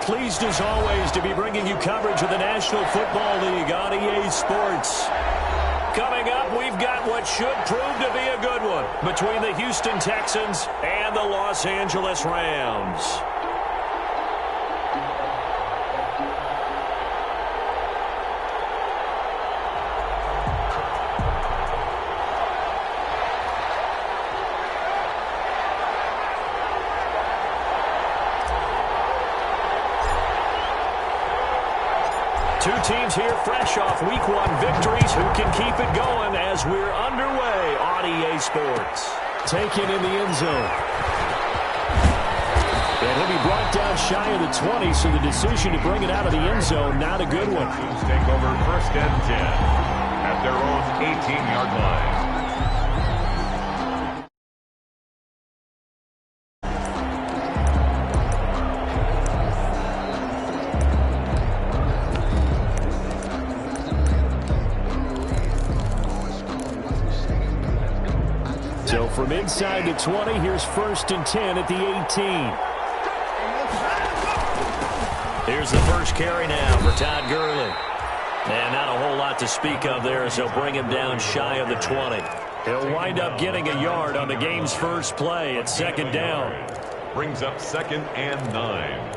pleased as always to be bringing you coverage of the National Football League on EA Sports. Coming up, we've got what should prove to be a good one between the Houston Texans and the Los Angeles Rams. Two teams here fresh off Week 1 victories who can keep it going as we're underway on EA Sports. Taken in the end zone. And he'll be brought down shy of the 20, so the decision to bring it out of the end zone, not a good one. Take over 1st and 10 at their own 18-yard line. So from inside the 20, here's 1st and 10 at the 18. Here's the first carry now for Todd Gurley. And not a whole lot to speak of there as they'll bring him down shy of the 20. He'll wind up getting a yard on the game's first play at 2nd down. Brings up 2nd and 9.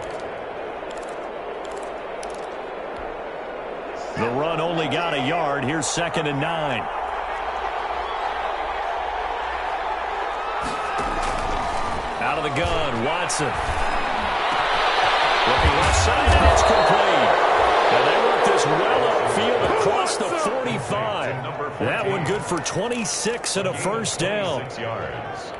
The run only got a yard. Here's 2nd and 9. Out of the gun, Watson. Looking left side, and it's complete. Now they work this well upfield across the 45. That one good for 26 and a 1st down. 6 yards.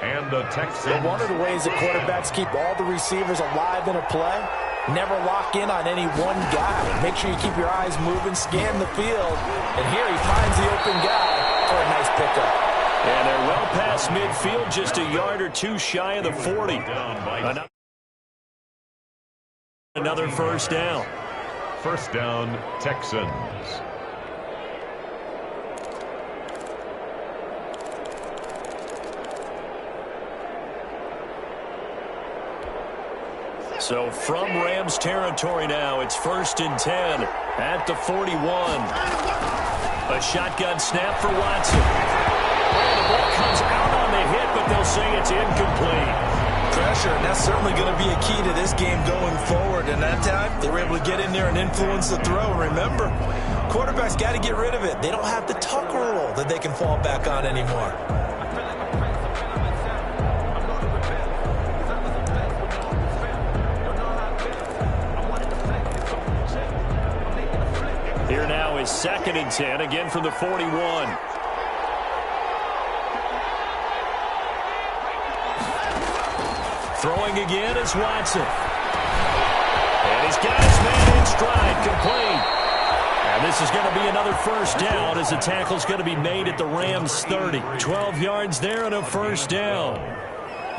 And the Texans. So one of the ways that quarterbacks keep all the receivers alive in a play, never lock in on any one guy. Make sure you keep your eyes moving, scan the field. And here he finds the open guy for a nice pickup. And they're well past midfield, just a yard or two shy of the 40. Another 1st down. 1st down, Texans. So from Rams territory now, it's 1st and 10 at the 41. A shotgun snap for Watson. The ball comes out on the hit, but they'll say it's incomplete. Pressure, and that's certainly going to be a key to this game going forward. And that time, they were able to get in there and influence the throw. Remember, quarterbacks got to get rid of it. They don't have the tuck rule that they can fall back on anymore. Here now is 2nd and 10, again from the 41. Throwing again is Watson. And he's got his man in stride, complete. And this is going to be another 1st down as the tackle's going to be made at the Rams' 30. 12 yards there and a 1st down.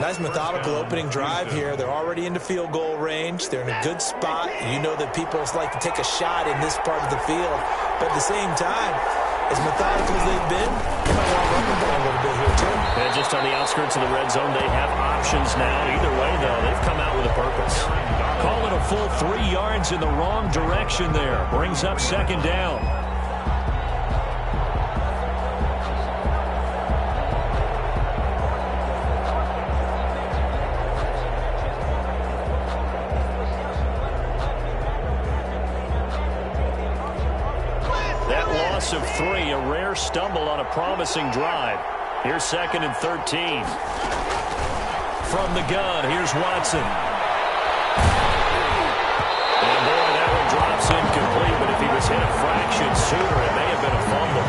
Nice methodical opening drive here. They're already into field goal range. They're in a good spot. You know that people like to take a shot in this part of the field. But at the same time, as methodical as they've been, they might want to run the ball a little bit here, too. And just on the outskirts of the red zone, they have options now. Either way, though, they've come out with a purpose. Call it a full 3 yards in the wrong direction there. Brings up 2nd down. That loss of 3, a rare stumble on a promising drive. Here's 2nd and 13. From the gun, here's Watson. And boy, that one drops incomplete, but if he was hit a fraction sooner, it may have been a fumble.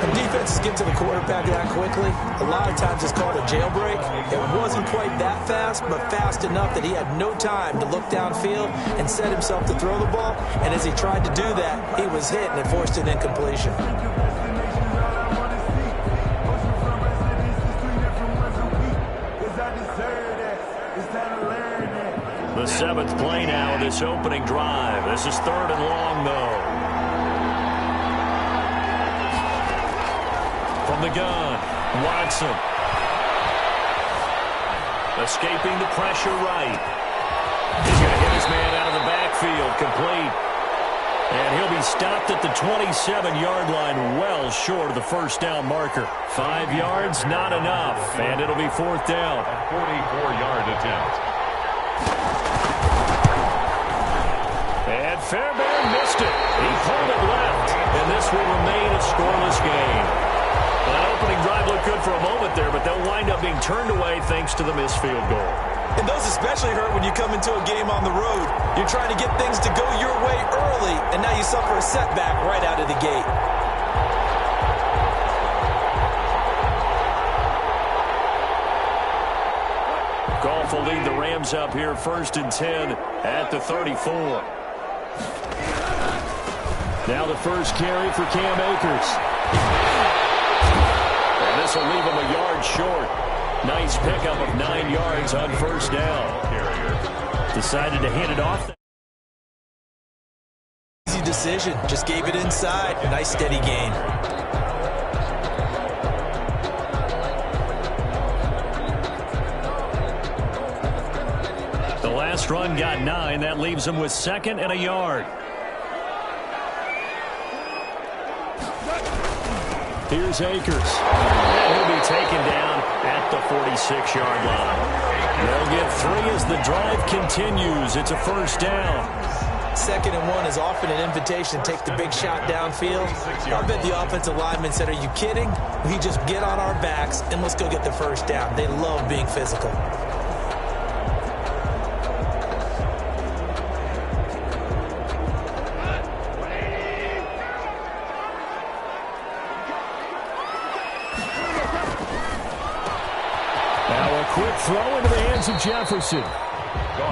When defenses get to the quarterback that quickly, a lot of times it's called a jailbreak. It wasn't quite that fast, but fast enough that he had no time to look downfield and set himself to throw the ball. And as he tried to do that, he was hit and it forced an incompletion. The 7th play now of this opening drive. This is 3rd and long, though. From the gun, Watson. Escaping the pressure right. He's going to hit his backfield, complete. And he'll be stopped at the 27-yard line, well short of the first down marker. 5 yards, not enough, and it'll be fourth down. 44-yard attempt. And Fairbairn missed it. He pulled it left, and this will remain a scoreless game. That opening drive looked good for a moment there, but they'll wind up being turned away thanks to the missed field goal. And those especially hurt when you come into a game on the road. You're trying to get things to go your way early, and now you suffer a setback right out of the gate. Goff will lead the Rams up here 1st and 10 at the 34. Now the first carry for Cam Akers. And this will leave him a yard short. Nice pickup of 9 yards on first down. Decided to hand it off. Easy decision. Just gave it inside. A nice steady gain. The last run got 9. That leaves him with 2nd and a yard. Here's Akers. And he'll be taken down at the 46-yard line. They'll get 3 as the drive continues. It's a first down. 2nd and 1 is often an invitation to take the big shot downfield. I bet the offensive lineman said, "Are you kidding? We just get on our backs and let's go get the first down." They love being physical. Quick throw into the hands of Jefferson.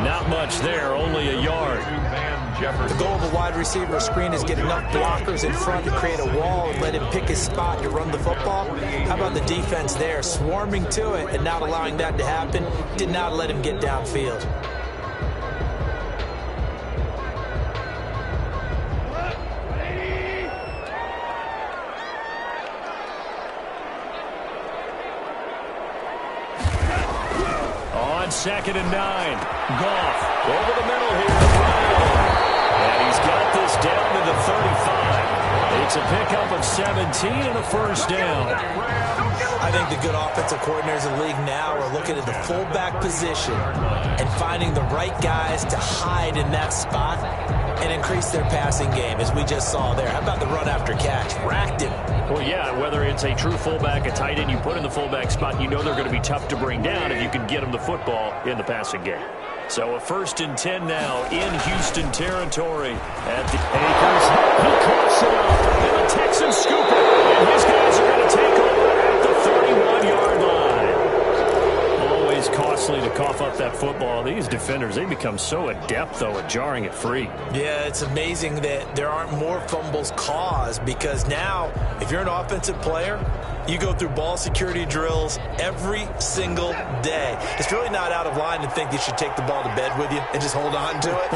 Not much there, only a yard. The goal of a wide receiver screen is get enough blockers in front to create a wall and let him pick his spot to run the football. How about the defense there, swarming to it and not allowing that to happen? Did not let him get downfield. On 2nd and 9. Goff over the middle here. And he's got this down to the 35. It's a pickup of 17 and a first down. I think the good offensive coordinators in the league now are looking at the fullback position and finding the right guys to hide in that spot and increase their passing game, as we just saw there. How about the run after catch? Racked him. Well, yeah, whether it's a true fullback, a tight end you put in the fullback spot, you know they're going to be tough to bring down if you can get them the football in the passing game. So a 1st and 10 now in Houston territory at the Akers. He coughs it up, and the Texans scoop it, and his guys are going to take over at the 31-yard line. Always costly to cough up that football. These defenders, they become so adept, though, at jarring it free. Yeah, it's amazing that there aren't more fumbles caused, because now, if you're an offensive player, you go through ball security drills every single day. It's really not out of line to think you should take the ball to bed with you and just hold on to it.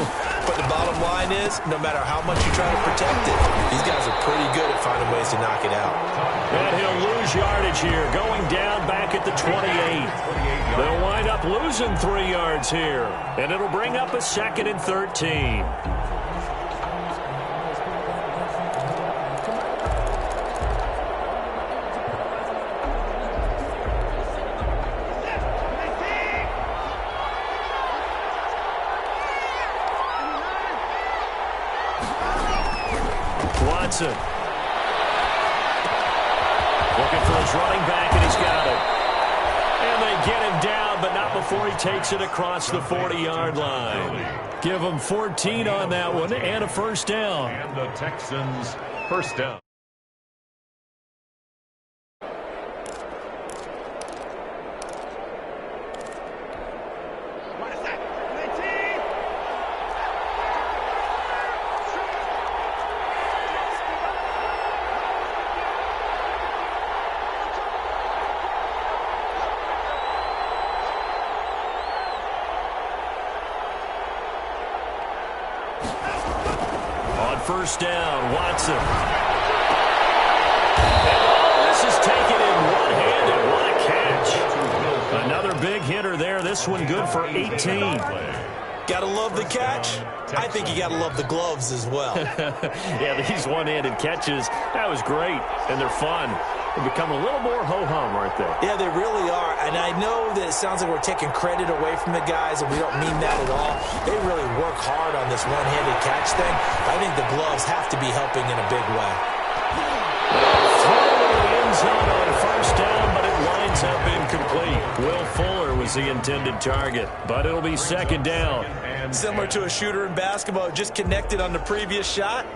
But the bottom line is, no matter how much you try to protect it, these guys are pretty good at finding ways to knock it out. And he'll lose yardage here, going down back at the 28. They'll wind up losing 3 yards here, and it'll bring up a 2nd and 13. Watson. Looking for his running back, and he's got it. And they get him down, but not before he takes it across the 40-yard line. Give him 14 on that one and a first down. And the Texans first down. First down, Watson. And this is taken in one-handed. What a catch. Another big hitter there. This one good for 18. Gotta love the catch. I think you gotta love the gloves as well. Yeah, these one-handed catches, that was great, and they're fun. They become a little more ho-hum, aren't they? Yeah, they really are, and I know that it sounds like we're taking credit away from the guys, and we don't mean that at all. They really work hard on this one-handed catch thing. I think the gloves have to be helping in a big way. End zone on first down, but it winds up incomplete. Will Fuller was the intended target, but it'll be second down. Similar to a shooter in basketball, just connected on the previous shot.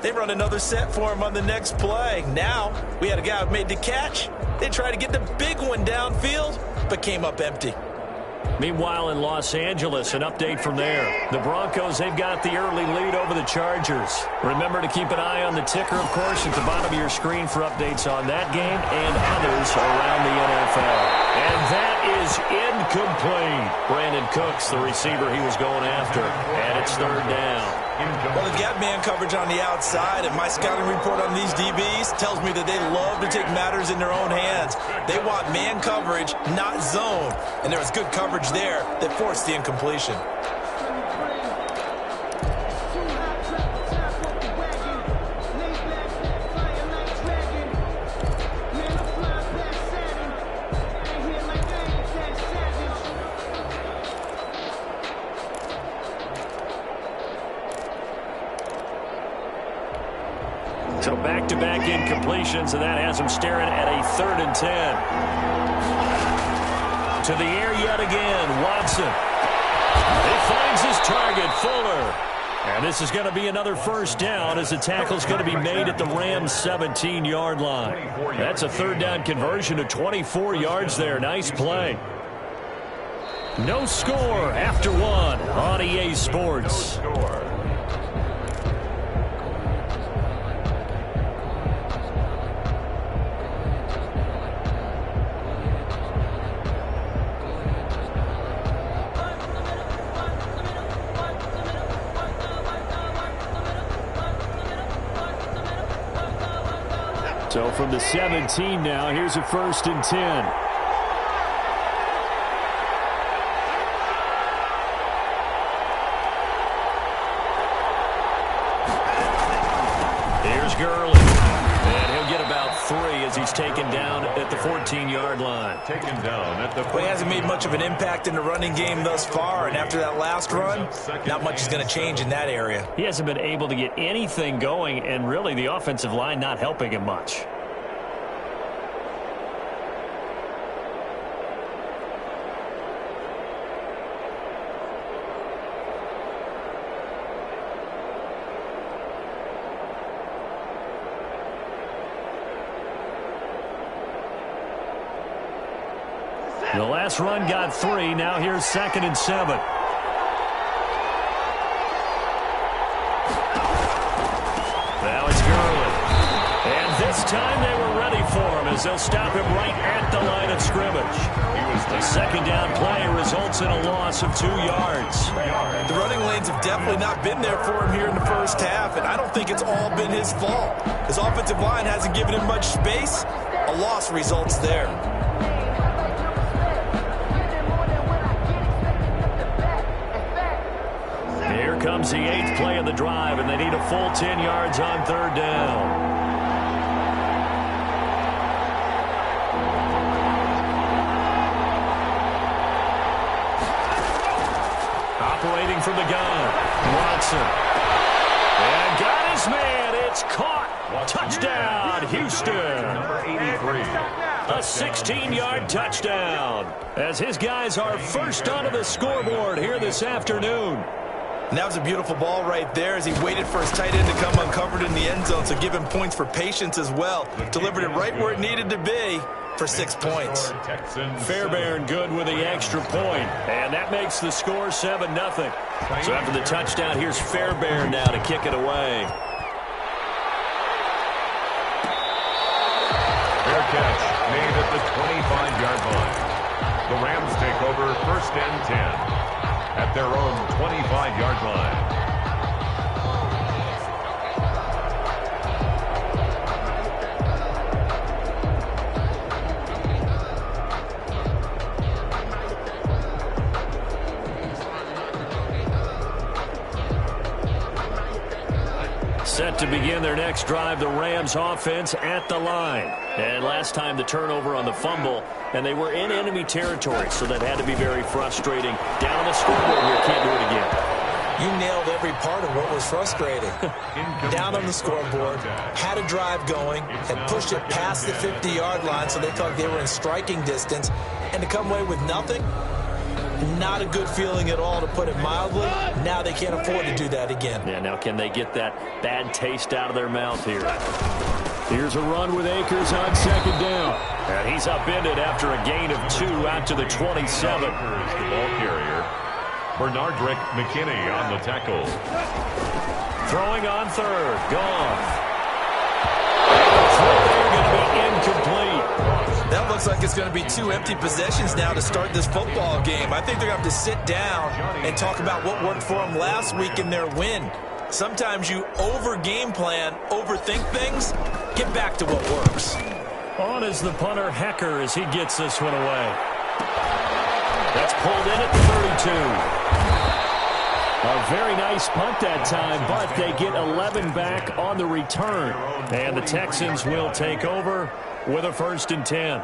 They run another set for him on the next play. Now, we had a guy who made the catch. They tried to get the big one downfield, but came up empty. Meanwhile, in Los Angeles, an update from there. The Broncos, they've got the early lead over the Chargers. Remember to keep an eye on the ticker, of course, at the bottom of your screen for updates on that game and others around the NFL. And that is incomplete. Brandon Cooks, the receiver he was going after, and it's third down. Well, they've got man coverage on the outside, and my scouting report on these DBs tells me that they love to take matters in their own hands. They want man coverage, not zone, and there was good coverage there that forced the incompletion. So back-to-back incompletions, and that has him staring at a 3rd and 10. To the air yet again, Watson. He finds his target, Fuller. And this is going to be another first down as the tackle's going to be made at the Rams' 17-yard line. That's a 3rd down conversion to 24 yards there. Nice play. No score after one on EA Sports. No score. So from the 17 now, here's a 1st and 10. Here's Gurley. And he'll get about 3 as he's taken down at the 14-yard line. Taken down at the... Well, he hasn't made much of an impact in the running game thus far, and after that last run, not much is going to change in that area. He hasn't been able to get anything going, and really the offensive line not helping him much. The last run got 3. Now here's 2nd and 7. Now it's Gurley. And this time they were ready for him as they'll stop him right at the line of scrimmage. The 2nd down play results in a loss of 2 yards. The running lanes have definitely not been there for him here in the first half, and I don't think it's all been his fault. His offensive line hasn't given him much space. A loss results there. Here comes the 8th play of the drive, and they need a full 10 yards on 3rd down. Operating from the gun, Watson. And got his man. It's caught. Touchdown, Houston. Number 83. A 16-yard touchdown as his guys are first onto the scoreboard here this afternoon. And that was a beautiful ball right there as he waited for his tight end to come uncovered in the end zone, so give him points for patience as well. Delivered it right where it needed to be for 6 points. Fairbairn good with the extra point, and that makes the score 7-0. So after the touchdown, here's Fairbairn now to kick it away. Fair catch made at the 25-yard line. The Rams take over 1st and 10 at their own 25-yard line. Set to begin their next drive, the Rams offense at the line. And last time the turnover on the fumble, and they were in enemy territory, so that had to be very frustrating. Down the scoreboard here, can't do it again. You nailed every part of what was frustrating. Down on the scoreboard, had a drive going, had pushed it past the 50-yard line so they thought they were in striking distance, and to come away with nothing, not a good feeling at all, to put it mildly. Now they can't afford to do that again. Yeah, now can they get that bad taste out of their mouth here? Here's a run with Akers on second down. And he's upended after a gain of 2 out to the 27. The ball carrier. Bernardrick McKinney on the tackle. Throwing on third. Gone. Throw there going to be incomplete. That looks like it's going to be 2 empty possessions now to start this football game. I think they're going to have to sit down and talk about what worked for them last week in their win. Sometimes you over-game plan, overthink things. Get back to what works. On is the punter, Hecker, as he gets this one away. That's pulled in at the 32. A very nice punt that time, but they get 11 back on the return. And the Texans will take over with a 1st and 10.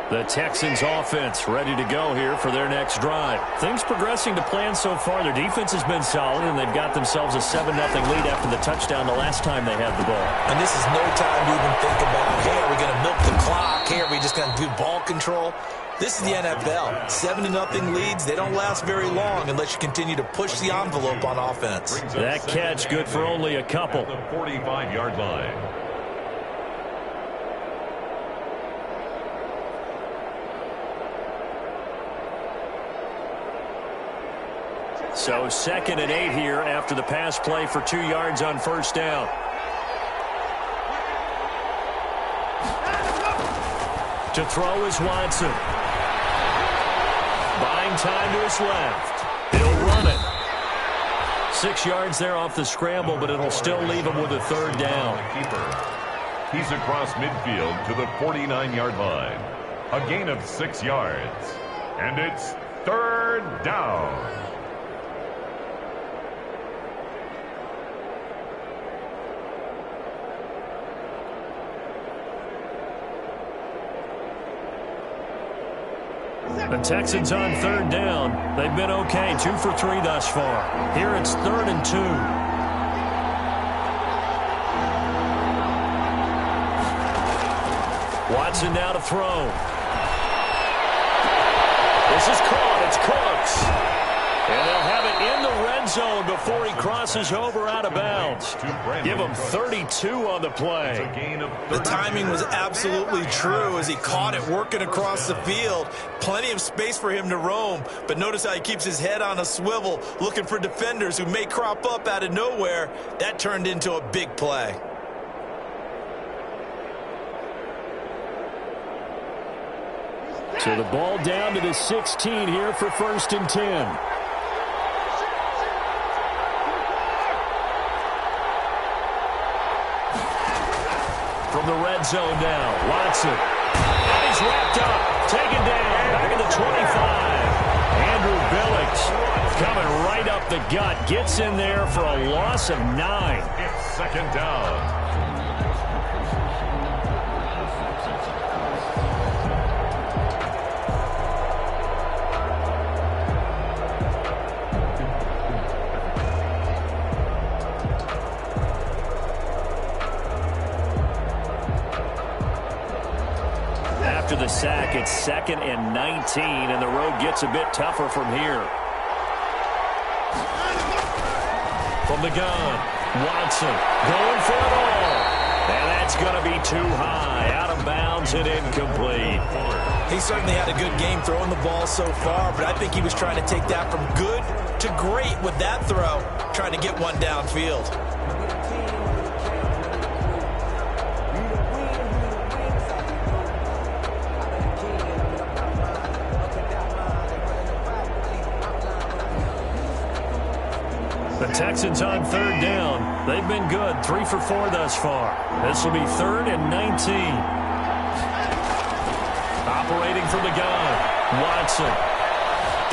The Texans offense ready to go here for their next drive. Things progressing to plan so far. Their defense has been solid, and they've got themselves a 7-0 lead after the touchdown the last time they had the ball. And this is no time to even think about, hey, are we going to milk the clock? Hey, are we just going to do ball control? This is the NFL. 7-0 leads, they don't last very long unless you continue to push the envelope on offense. That catch good for only a couple. The 45-yard line. So 2nd and 8 here after the pass play for 2 yards on 1st down. To throw is Watson. Buying time to his left. He'll run it. 6 yards there off the scramble, but it'll still leave him with a 3rd down. He's across midfield to the 49-yard line. A gain of 6 yards. And it's 3rd down. The Texans on 3rd down. They've been okay, 2 for 3 thus far. Here it's 3rd and 2. Watson now to throw. This is caught. It's Cooks. And they'll have it in the red zone before he crosses over out of bounds. Give him 32 on the play. The timing was absolutely true as he caught it working across the field. Plenty of space for him to roam, but notice how he keeps his head on a swivel looking for defenders who may crop up out of nowhere. That turned into a big play. So the ball down to the 16 here for 1st and 10. From the red zone now, Watson. And he's wrapped up, taken down, back at the 25. Andrew Billings coming right up the gut, gets in there for a loss of 9. It's 2nd down. After the sack, it's 2nd and 19, and the road gets a bit tougher from here. From the gun, Watson going for it all. And that's going to be too high, out of bounds and incomplete. He certainly had a good game throwing the ball so far, but I think he was trying to take that from good to great with that throw, trying to get one downfield. The Texans on 3rd down. They've been good, 3 for 4 thus far. This will be 3rd and 19. Operating from the gun, Watson.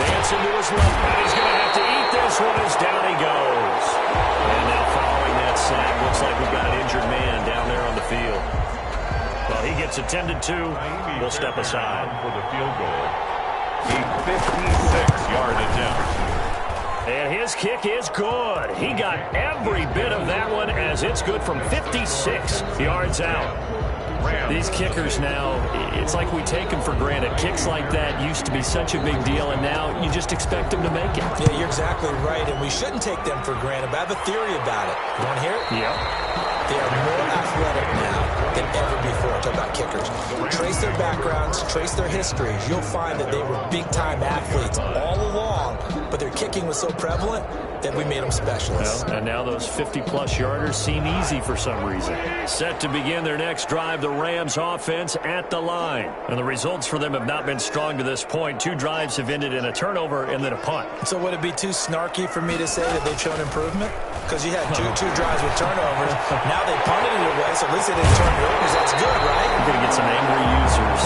Dancing to his left, and he's going to have back to eat this one as down he goes. And now following that sack, looks like we've got an injured man down there on the field. Well, he gets attended to. We'll step aside. For the field goal. A 56-yard attempt. And his kick is good. He got every bit of that one as it's good from 56 yards out. These kickers now, it's like we take them for granted. Kicks like that used to be such a big deal, and now you just expect them to make it. Yeah, you're exactly right, and we shouldn't take them for granted, but I have a theory about it. You want to hear it? Yep. They are more athletic now than ever before. Talk about kickers. Trace their backgrounds, trace their histories. You'll find that they were big-time athletes all along, but their kicking was so prevalent that we made them specialists. Well, and now those 50-plus yarders seem easy for some reason. Set to begin their next drive, the Rams offense at the line. And the results for them have not been strong to this point. 2 drives have ended in a turnover and then a punt. So would it be too snarky for me to say that they've shown improvement? Because you had two drives with turnovers. Now they punted it away, so at least they didn't turn it over. That's good, right? You're going to get some angry users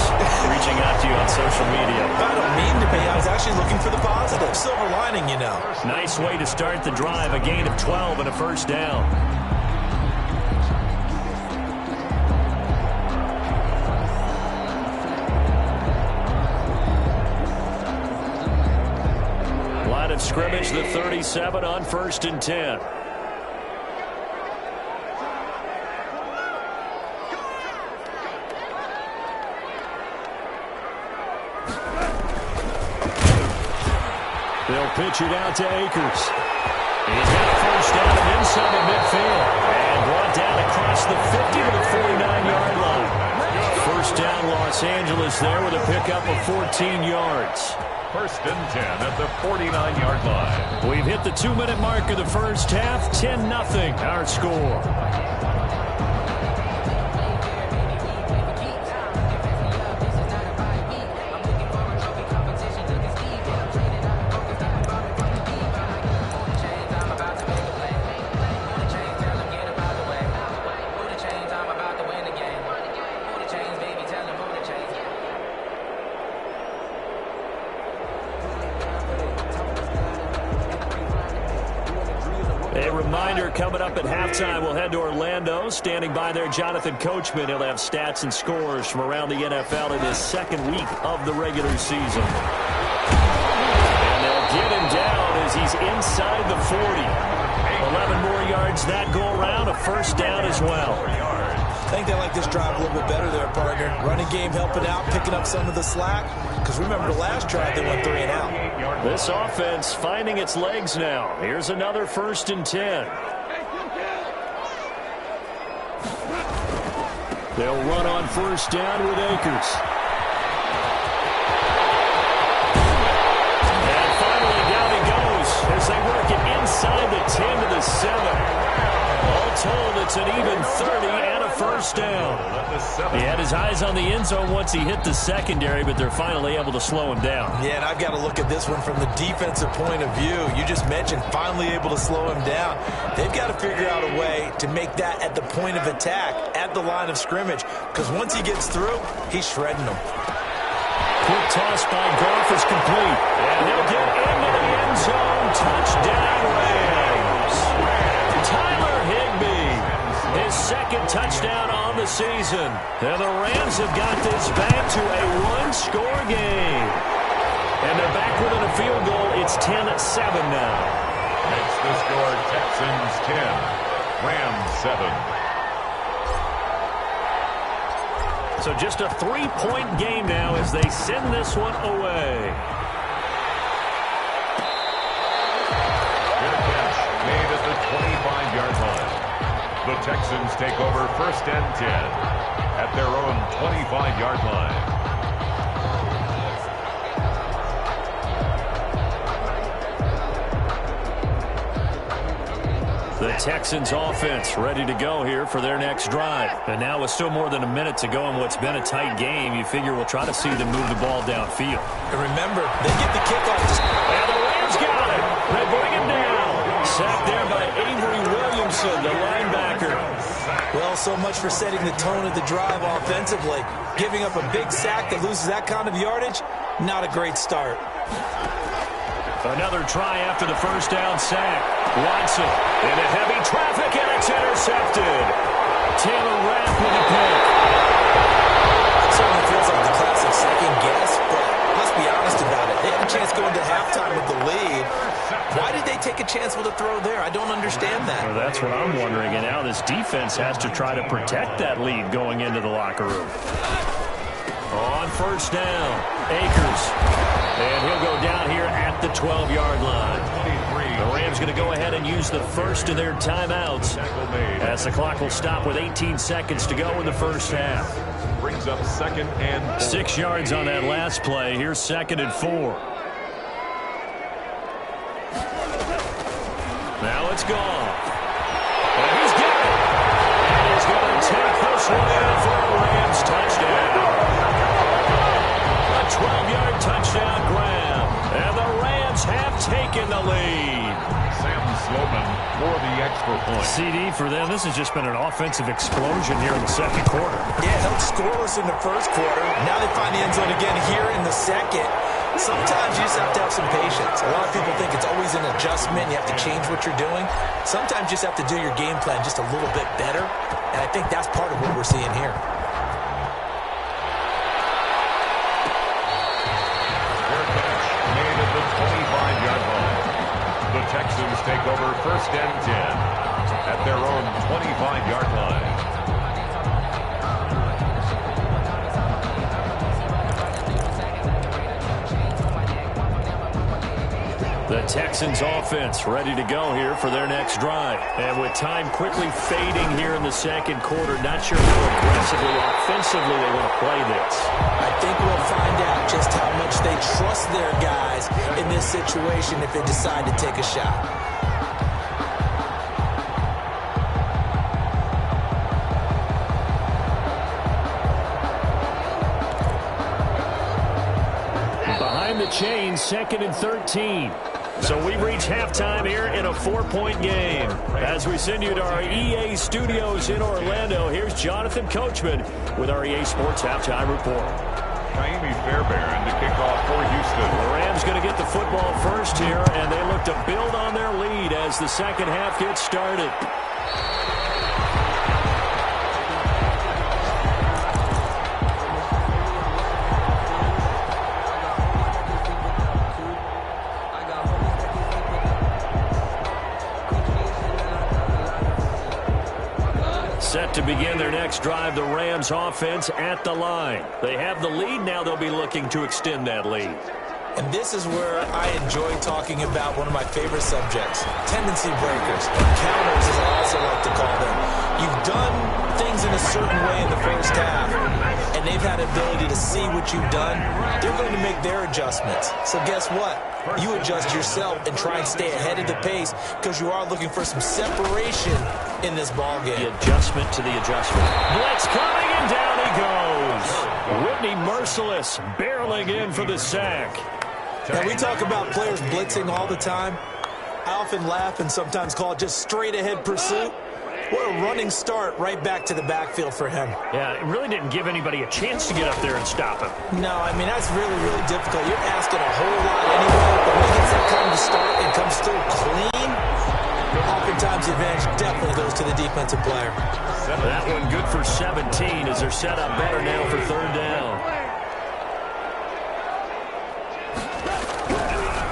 reaching out to you on social media. I don't mean to be. I was actually looking for the positive. Silver lining, you know. Nice way to start the drive. A gain of 12 and a first down. Line of scrimmage, the 37 on 1st and 10. They'll pitch it out to Akers. He's got a first down and inside the midfield. And brought down across the 50 to the 49-yard line. First down, Los Angeles there with a pickup of 14 yards. 1st and 10 at the 49-yard line. We've hit the 2-minute mark of the first half. 10-0 our score. Coming up at halftime, we'll head to Orlando. Standing by there, Jonathan Coachman. He'll have stats and scores from around the NFL in his 2nd week of the regular season. And they'll get him down as he's inside the 40. 11 more yards that go around, a first down as well. I think they like this drive a little bit better there, partner. Running game helping out, picking up some of the slack. Because remember the last drive, they went 3 and out. This offense finding its legs now. Here's another 1st and 10. They'll run on first down with Akers. And finally down he goes as they work it inside the 10 to the 7. All told, it's an even 30 and a first down. He had his eyes on the end zone once he hit the secondary, but they're finally able to slow him down. Yeah, and I've got to look at this one from the defensive point of view. You just mentioned finally able to slow him down. They've got to figure out a way to make that at the point of attack, at the line of scrimmage, because once he gets through, he's shredding them. Quick toss by Goff is complete. And he'll get into the end zone. Touchdown, Rams. Tyler Higbee, his 2nd touchdown on the season. And the Rams have got this back to a 1-score game. And they're back within a field goal. It's 10-7 now. Makes the score Texans 10, Rams 7. So just a 3-point game now as they send this one away. Good catch made at the 25-yard line. The Texans take over 1st and 10 at their own 25-yard line. The Texans offense ready to go here for their next drive. And now with still more than a minute to go in what's been a tight game, you figure we'll try to see them move the ball downfield. And remember, they get the kickoff. And the Rams got it. They bring him down. Sacked there by Avery Williamson, the linebacker. Well, so much for setting the tone of the drive offensively. Giving up a big sack that loses that kind of yardage, not a great start. Another try after the first down sack. Watson into heavy traffic, and it's intercepted. Taylor Rapp with a pick. It certainly feels like the classic second guess, but let's be honest about it. They had a chance going to halftime with the lead. Why did they take a chance with a throw there? I don't understand that. Well, that's what I'm wondering, and now this defense has to try to protect that lead going into the locker room. On first down, Akers. And he'll go down here at the 12-yard line. The Rams going to go ahead and use the first of their timeouts as the clock will stop with 18 seconds to go in the first half. Brings up 2nd and 4. 6 yards on that last play. Here's 2nd and 4. Now it's gone. And he's got it. And he's going to take this one in for a Rams touchdown. A 12-yard touchdown grab. And the Rams have taken the lead. Sam Sloman for the extra point. CD for them. This has just been an offensive explosion here in the second quarter. Yeah, held scoreless in the first quarter. Now they find the end zone again here in the second. Sometimes you just have to have some patience. A lot of people think it's always an adjustment. You have to change what you're doing. Sometimes you just have to do your game plan just a little bit better. And I think that's part of what we're seeing here. Made at the 25-yard line. The Texans take over 1st and 10 at their own 25-yard line. The Texans offense ready to go here for their next drive. And with time quickly fading here in the second quarter, not sure how aggressively, offensively they want to play this. I think we'll find out just how much they trust their guys in this situation if they decide to take a shot. Behind the chains, 2nd and 13. So we reach halftime here in a 4-point game. As we send you to our EA studios in Orlando, here's Jonathan Coachman with our EA Sports Halftime Report. Jaime Fairbairn to kick off for Houston. The Rams going to get the football first here, and they look to build on their lead as the second half gets started. Set to begin their next drive, the Rams offense at the line. They have the lead. Now they'll be looking to extend that lead. And this is where I enjoy talking about one of my favorite subjects, tendency breakers, or counters as I also like to call them. You've done things in a certain way in the first half, and they've had the ability to see what you've done. They're going to make their adjustments. So guess what? You adjust yourself and try and stay ahead of the pace because you are looking for some separation in this ball game. The adjustment to the adjustment. Blitz coming, and down he goes. Whitney Merciless barreling in for the sack. Now, we talk about players blitzing all the time. I often laugh and sometimes call it just straight-ahead pursuit. What a running start right back to the backfield for him. Yeah, it really didn't give anybody a chance to get up there and stop him. No, I mean, that's really, really difficult. You're asking a whole lot anyway, but when he gets that kind of start and comes through clean, oftentimes the advantage definitely goes to the defensive player. That one good for 17 as they're set up better now for 3rd down.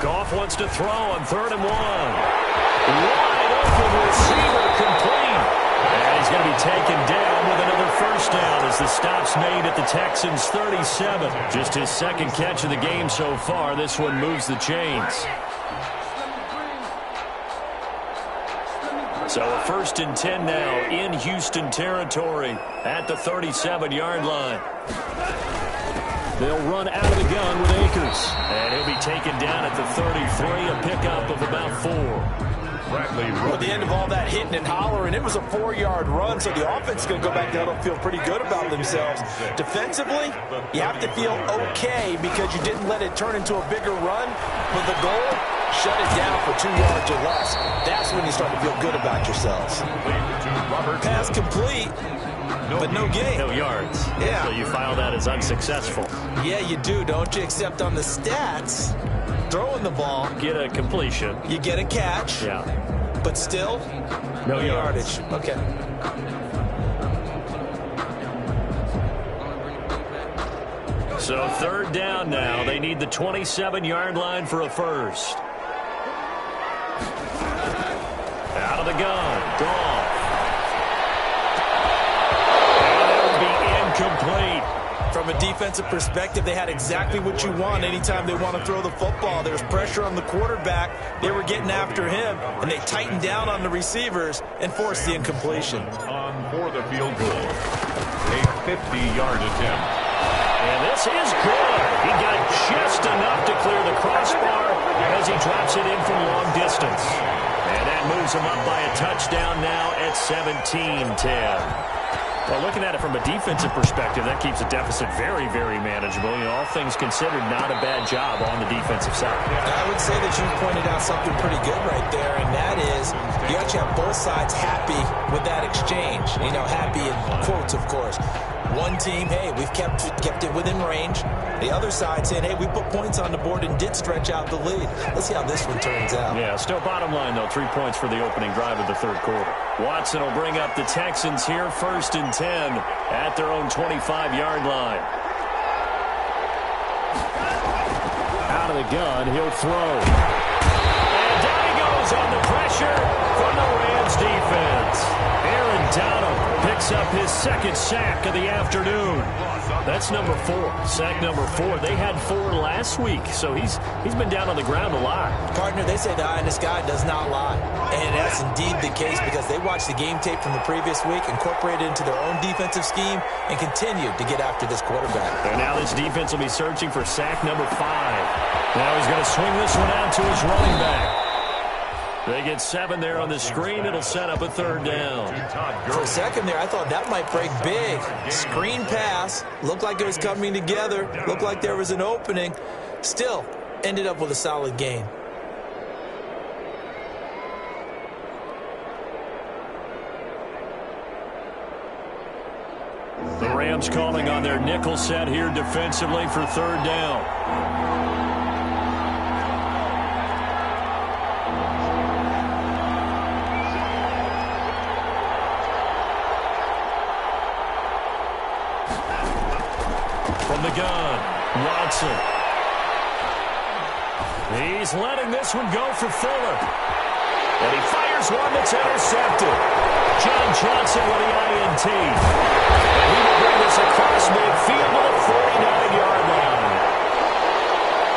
Goff wants to throw on 3rd and 1. Wide open receiver complete. And he's going to be taken down with another first down as the stop's made at the Texans' 37. Just his second catch of the game so far. This one moves the chains. So a 1st and 10 now in Houston territory at the 37-yard line. They'll run out of the gun with Akers. And he'll be taken down at the 33, a pickup of about 4. At the end of all that hitting and hollering, it was a 4-yard run, so the offense is going to go back there and feel pretty good about themselves. Defensively, you have to feel okay because you didn't let it turn into a bigger run. But the goal, shut it down for 2 yards or less. That's when you start to feel good about yourselves. Pass complete, but no gain. No yards. Yeah. So you file that as unsuccessful. Yeah, you do, don't you? Except on the stats, throwing the ball. Get a completion. You get a catch. Yeah. But still, no yardage. Okay. So third down now. They need the 27-yard line for a first. Out of the gun. Gone. And that would be incomplete. From a defensive perspective, they had exactly what you want anytime they want to throw the football. There's pressure on the quarterback. They were getting after him, and they tightened down on the receivers and forced the incompletion. On for the field goal. A 50-yard attempt. And this is good. He got just enough to clear the crossbar as he drops it in from long distance. And that moves him up by a touchdown now at 17-10. Well, looking at it from a defensive perspective, that keeps the deficit very, very manageable. You know, all things considered, not a bad job on the defensive side. I would say that you pointed out something pretty good right there, and that is you actually have both sides happy with that exchange. You know, happy in quotes, of course. One team, hey, we've kept it within range. The other side saying, hey, we put points on the board and did stretch out the lead. Let's see how this one turns out. Yeah, still bottom line, though, 3 points for the opening drive of the third quarter. Watson will bring up the Texans here, 1st and 10 at their own 25-yard line. Out of the gun, he'll throw. And down he goes on the pressure from the Rams defense. Aaron Donald picks up his second sack of the afternoon. That's number 4. Sack number 4. They had 4 last week, so he's been down on the ground a lot. Partner, they say the eye in the sky does not lie. And that's indeed the case because they watched the game tape from the previous week, incorporated it into their own defensive scheme, and continued to get after this quarterback. And now this defense will be searching for sack number 5. Now he's going to swing this one out to his running back. They get 7 there on the screen. It'll set up a third down. For a second there, I thought that might break big. Screen pass. Looked like it was coming together. Looked like there was an opening. Still, ended up with a solid gain. The Rams calling on their nickel set here defensively for third down. From the gun, Watson. He's letting this one go for Fuller. And he fires one that's intercepted. John Johnson with the INT. And he will bring this across midfield to the 49-yard line.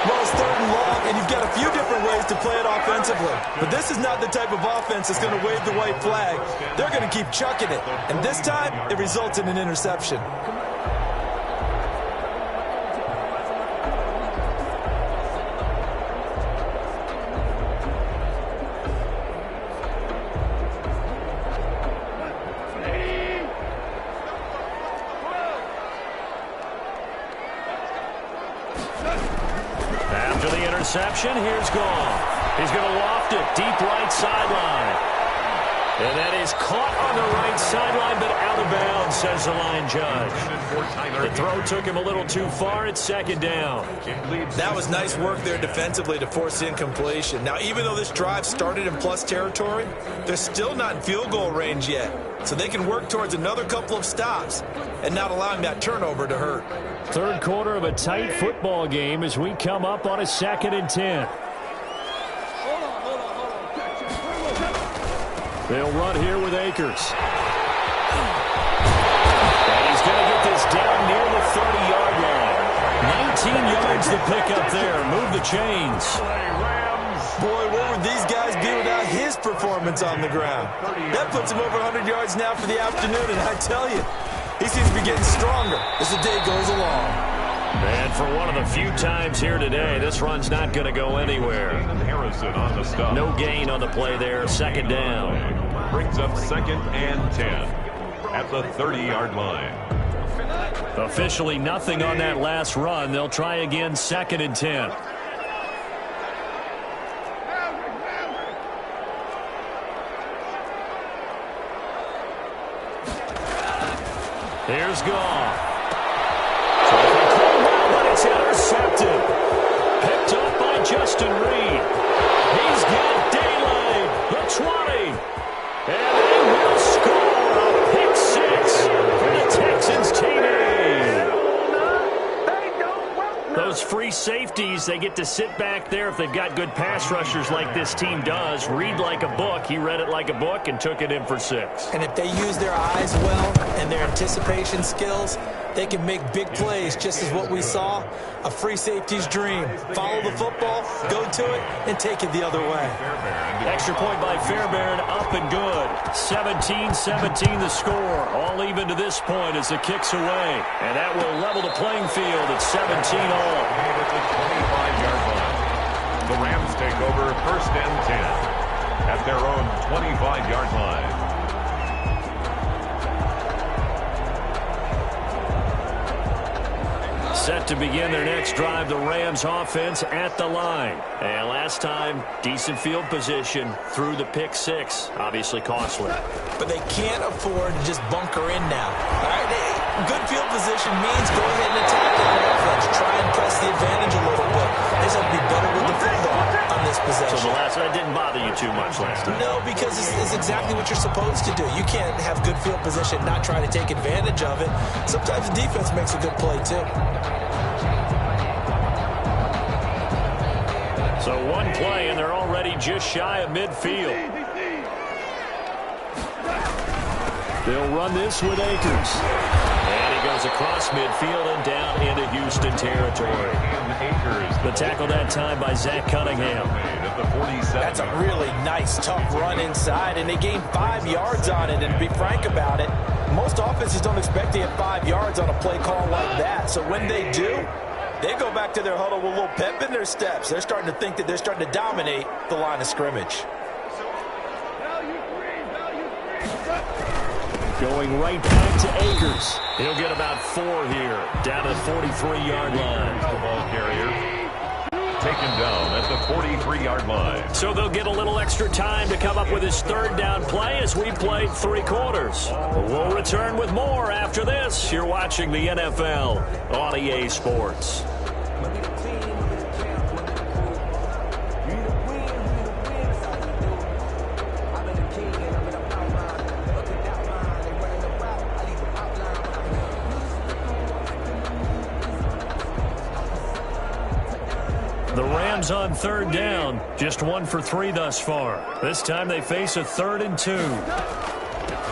Well, it's 3rd and long, and you've got a few different ways to play it offensively. But this is not the type of offense that's going to wave the white flag. They're going to keep chucking it. And this time, it results in an interception. Here's Goff. He's going to loft it deep right sideline. And that is caught on the right sideline, but out of bounds, says the line judge. The throw took him a little too far. It's 2nd down. That was nice work there defensively to force the incompletion. Now, even though this drive started in plus territory, they're still not in field goal range yet. So they can work towards another couple of stops and not allowing that turnover to hurt. Third quarter of a tight football game as we come up on a 2nd and 10. They'll run here with Akers. And he's going to get this down near the 30-yard line. 19 yards to pick up there. Move the chains. Boy, where would these guys be without his performance on the ground? That puts him over 100 yards now for the afternoon, and I tell you, he seems to be getting stronger as the day goes along. And for one of the few times here today, this run's not going to go anywhere. Harrison on the stop. No gain on the play there. 2nd down. Brings up 2nd and 10 at the 30-yard line. Officially nothing on that last run. They'll try again 2nd and 10. Here's Goff. But it's intercepted. Picked up by Justin Reed. He's got daylight. The 20. And they will score a pick six for the Texans TD. Those free safeties, they get to sit back there if they've got good pass rushers like this team does. Read like a book. He read it like a book and took it in for 6. And if they use their eyes well and their anticipation skills, they can make big plays, just as what we saw. A free safety's dream. Follow the football, go to it, and take it the other way. Extra point by Fairbairn, up and good. 17-17 the score. All even to this point as the kick's away. And that will level the playing field at 17 all. At the 25-yard line. The Rams take over first and 10 at their own 25-yard line. Set to begin their next drive, the Rams offense at the line. And last time, decent field position through the pick six. Obviously costly. But they can't afford to just bunker in now. All right? Good field position means go ahead and attack that offense. Try and press the advantage a little bit. They just have to be better with the football on this possession. So the last one didn't bother you too much last time? No, because it's exactly what you're supposed to do. You can't have good field position, not try to take advantage of it. Sometimes the defense makes a good play, too. So one play, and they're already just shy of midfield. They'll run this with Akers. And he goes across midfield and down into Houston territory. The tackle that time by Zach Cunningham. That's a really nice, tough run inside, and they gained 5 yards on it. And to be frank about it, most offenses don't expect to get 5 yards on a play call like that. So when they do, they go back to their huddle with a little pep in their steps. They're starting to think that they're starting to dominate the line of scrimmage. Going right back to Akers. He'll get about 4 here, down to the 43-yard line. The ball carrier taken down at the 43-yard line. So they'll get a little extra time to come up with his third down play as we played 3 quarters. We'll return with more after this. You're watching the NFL on EA Sports. The Rams on third down, just 1 for 3 thus far. This time they face a 3rd and 2.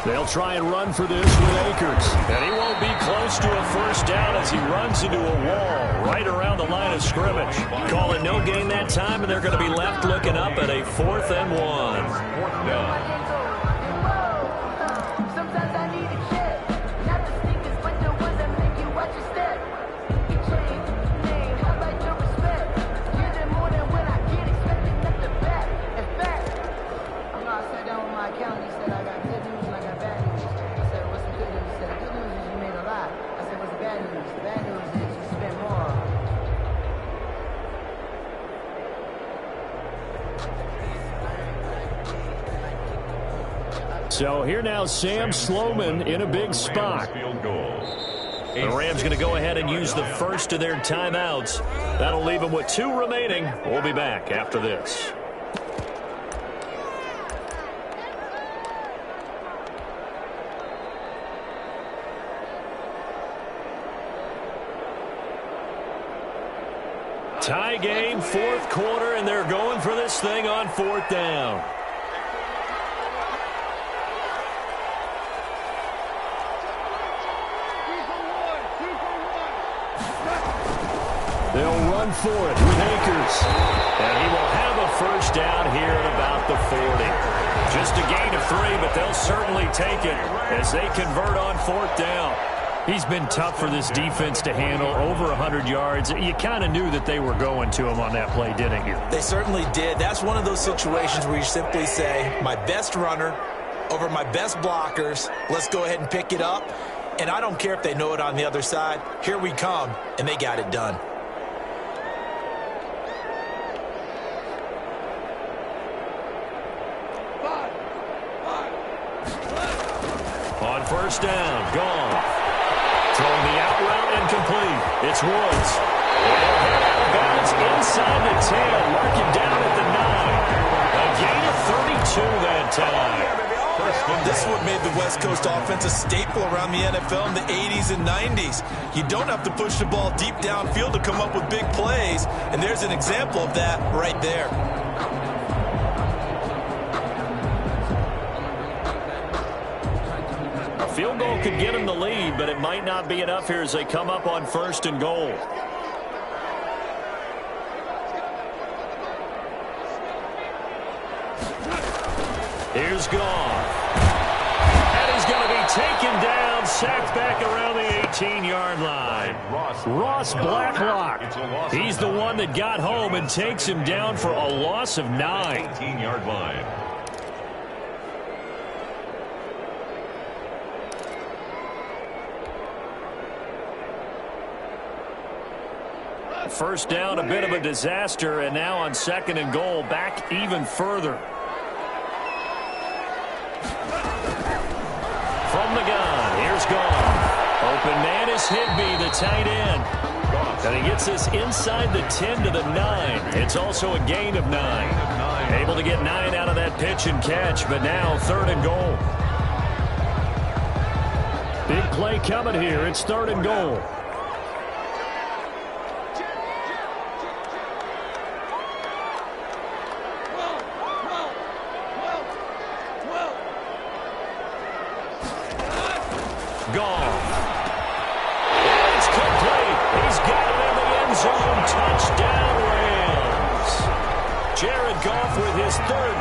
They'll try and run for this with Akers. And he won't be close to a first down as he runs into a wall right around the line of scrimmage. Call it no gain that time, and they're going to be left looking up at a 4th and 1. 4th down. So here now, Sam Sloman in a big spot. The Rams going to go ahead and use the first of their timeouts. That'll leave them with 2 remaining. We'll be back after this. Tie game, 4th quarter, and they're going for this thing on 4th down. They'll run for it with Akers. And he will have a first down here at about the 40. Just a gain of 3, but they'll certainly take it as they convert on 4th down. He's been tough for this defense to handle, over 100 yards. You kind of knew that they were going to him on that play, didn't you? They certainly did. That's one of those situations where you simply say, my best runner over my best blockers, let's go ahead and pick it up. And I don't care if they know it on the other side. Here we come, and they got it done. On first down, gone. Throwing the out route and complete. It's Woods. And he'll head out of bounds inside the 10. Mark him down at the 9. A gain of 32 that time. This is what made the West Coast offense a staple around the NFL in the 80s and 90s. You don't have to push the ball deep downfield to come up with big plays, and there's an example of that right there. A field goal could get him the lead, but it might not be enough here as they come up on 1st and goal. Here's Goff. And he's going to be taken down, sacked back around the 18-yard line. Ross Blacklock. He's the one that got home and takes him down for a loss of 9. 18-yard line. First down, a bit of a disaster, and now on 2nd and goal, back even further. From the gun, here's Goff. Open man is Higbee, the tight end. And he gets this inside the 10 to the 9. It's also a gain of 9. Able to get 9 out of that pitch and catch, but now 3rd and goal. Big play coming here. It's 3rd and goal.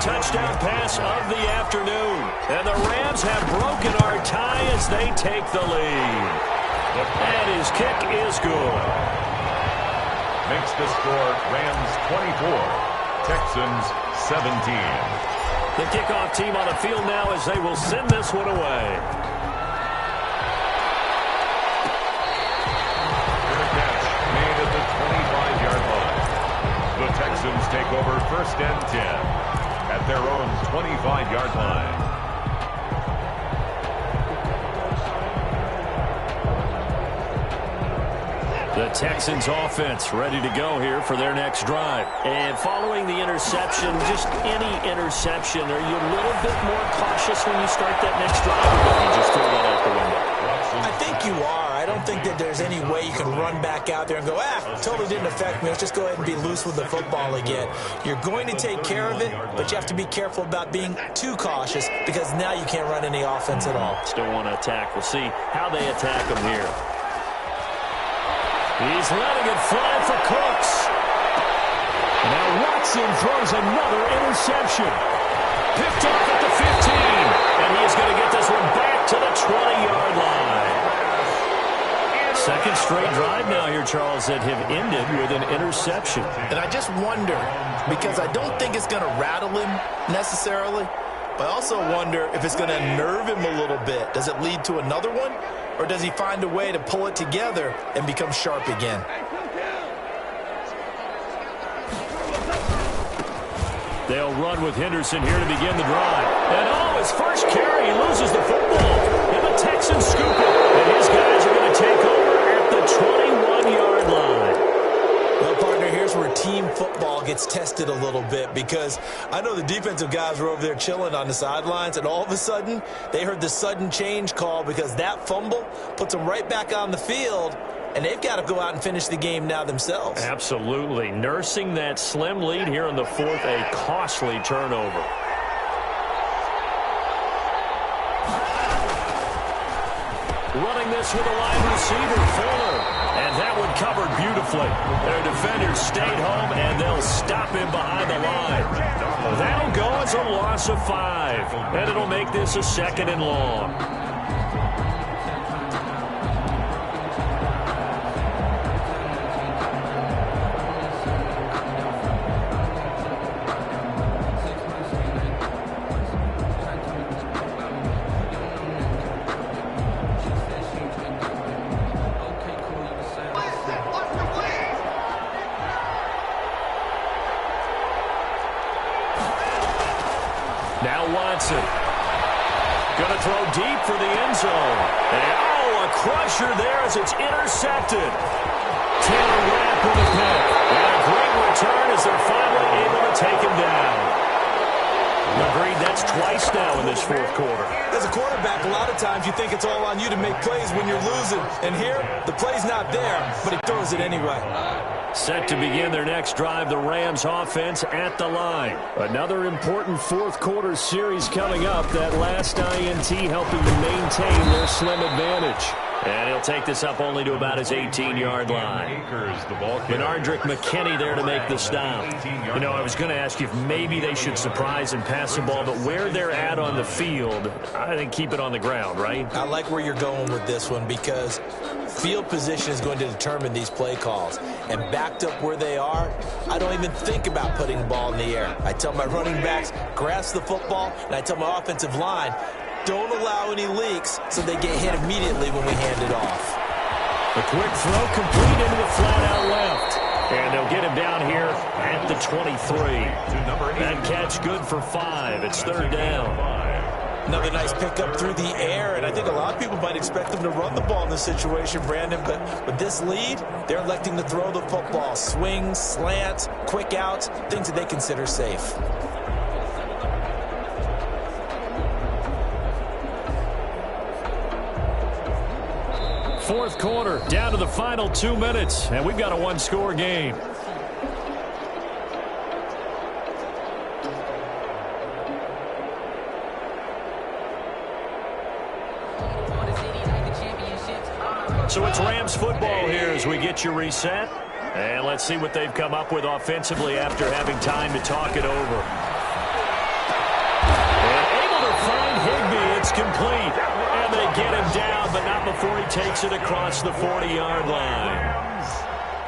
Touchdown pass of the afternoon. And the Rams have broken our tie as they take the lead. And his kick is good. Makes the score Rams 24, Texans 17. The kickoff team on the field now as they will send this one away. Good catch made at the 25-yard line. The Texans take over 1st and 10. At their own 25-yard line. The Texans offense ready to go here for their next drive. And following the interception, just any interception, are you a little bit more cautious when you start that next drive, or do you just throw that out the window? I think you are. I don't think that there's any way you can run back out there and go, totally didn't affect me. Let's just go ahead and be loose with the football again. You're going to take care of it, but you have to be careful about being too cautious because now you can't run any offense at all. Still want to attack. We'll see how they attack him here. He's letting it fly for Cooks. Now Watson throws another interception. Picked off at the 15. And he's going to get this one back to the 20-yard line. Second straight drive now here, Charles, that have ended with an interception. And I just wonder, because I don't think it's going to rattle him necessarily, but I also wonder if it's going to nerve him a little bit. Does it lead to another one? Or does he find a way to pull it together and become sharp again? They'll run with Henderson here to begin the drive. And his first carry, he loses the football. And the Texans scoop it. And his guys are going to take over at the 21-yard line. Well, partner, here's where team football gets tested a little bit because I know the defensive guys were over there chilling on the sidelines, and all of a sudden they heard the sudden change call because that fumble puts them right back on the field, and they've got to go out and finish the game now themselves. Absolutely. Nursing that slim lead here in the 4th, a costly turnover. Running this with a wide receiver, Fuller. And that one covered beautifully. Their defenders stayed home, and they'll stop him behind the line. That'll go as a loss of 5. And it'll make this a 2nd and long. Now Watson. Going to throw deep for the end zone. And, a crusher there as it's intercepted. Taylor Rapp with a pick. And a great return as they're finally able to take him down. Agreed, that's twice now in this fourth quarter. As a quarterback, a lot of times you think it's all on you to make plays when you're losing. And here, the play's not there, but he throws it anyway. Set to begin their next drive, the Rams offense at the line. Another important fourth quarter series coming up. That last INT helping to maintain their slim advantage. And he'll take this up only to about his 18-yard line. Benardrick McKinney there to make the stop. You know, I was going to ask you if maybe they should surprise and pass the ball, but where they're at on the field, I think keep it on the ground, right? I like where you're going with this one because field position is going to determine these play calls. And backed up where they are, I don't even think about putting the ball in the air. I tell my running backs, grasp the football, and I tell my offensive line, don't allow any leaks so they get hit immediately when we hand it off. A quick throw complete into the flat out left. And they'll get him down here at the 23. That catch good for 5. It's third down. Another nice pickup through the air, and I think a lot of people might expect them to run the ball in this situation, Brandon, but with this lead, they're electing to throw the football. Swings, slants, quick outs, things that they consider safe. Fourth quarter, down to the final 2 minutes, and we've got a one-score game. So it's Rams football here as we get you reset. And let's see what they've come up with offensively after having time to talk it over. And able to find Higbee. It's complete. And they get him down, but not before he takes it across the 40-yard line.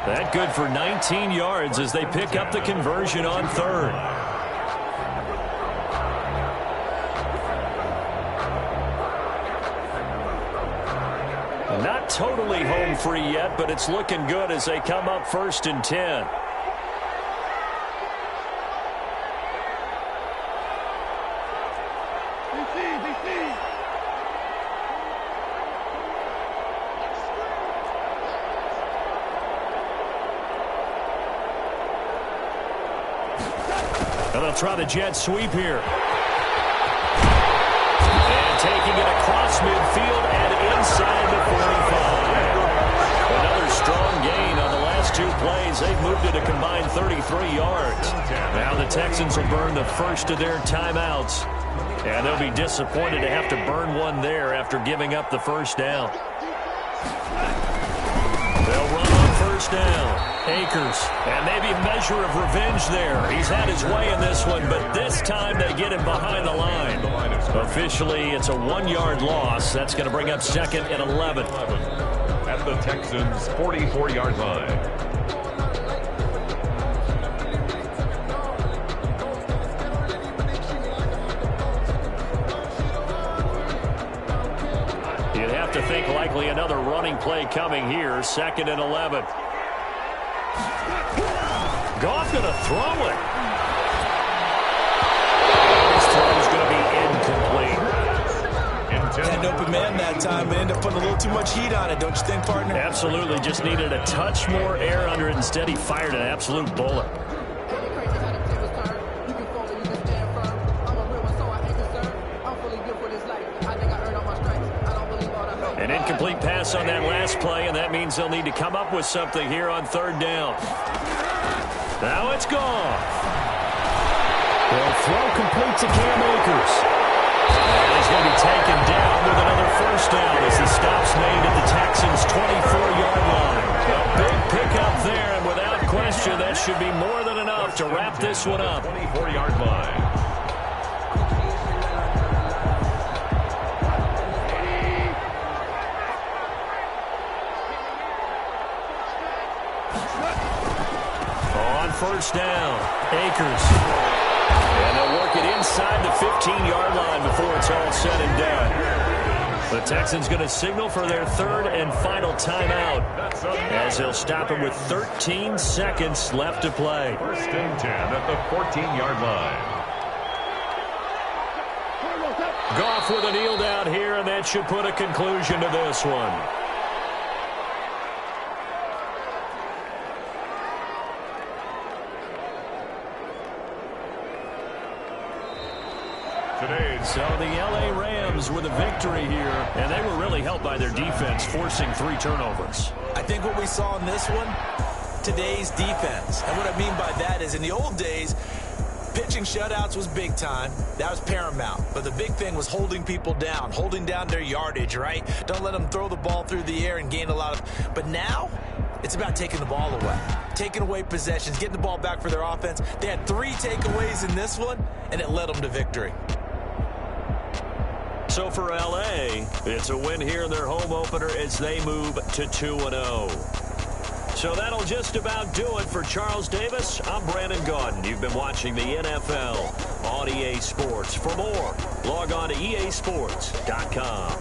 That good for 19 yards as they pick up the conversion on third. Not totally home free yet, but it's looking good as they come up 1st and 10. And they'll try the jet sweep here. And taking it across midfield and inside the 45. Another strong gain on the last 2 plays. They've moved it a combined 33 yards. Now the Texans will burn the first of their timeouts. And they'll be disappointed to have to burn one there after giving up the first down. They'll run on first down. Akers, and maybe a measure of revenge there. He's had his way in this one, but this time they get him behind the line. Officially, it's a 1-yard loss. That's going to bring up 2nd and 11. At the Texans' 44-yard line. You'd have to think likely another running play coming here. 2nd and 11. Goff going to throw it. This throw is going to be incomplete. Had an open man that time, but ended up putting a little too much heat on it, don't you think, partner? Absolutely. Just needed a touch more air under it. Instead, he fired an absolute bullet. An incomplete pass on that last play, and that means they'll need to come up with something here on third down. Now it's gone. They'll throw complete to Cam Akers. And he's going to be taken down with another first down as the stop's made at the Texans' 24-yard line. A big pickup there, and without question, that should be more than enough to wrap this one up. 24-yard line. First down, Akers. And they'll work it inside the 15-yard line before it's all said and done. The Texans going to signal for their 3rd and final timeout as they'll stop him with 13 seconds left to play. 1st and 10 at the 14-yard line. Goff with a kneel down here, and that should put a conclusion to this one. today's. So the L.A. Rams with a victory here, and they were really helped by their defense, forcing 3 turnovers. I think what we saw in this one, today's defense. And what I mean by that is in the old days, pitching shutouts was big time. That was paramount. But the big thing was holding people down, holding down their yardage, right? Don't let them throw the ball through the air and gain a lot of... But now, it's about taking the ball away. Taking away possessions, getting the ball back for their offense. They had 3 takeaways in this one, and it led them to victory. So for L.A., it's a win here in their home opener as they move to 2-0. So that'll just about do it for Charles Davis. I'm Brandon Gaudin. You've been watching the NFL on EA Sports. For more, log on to easports.com.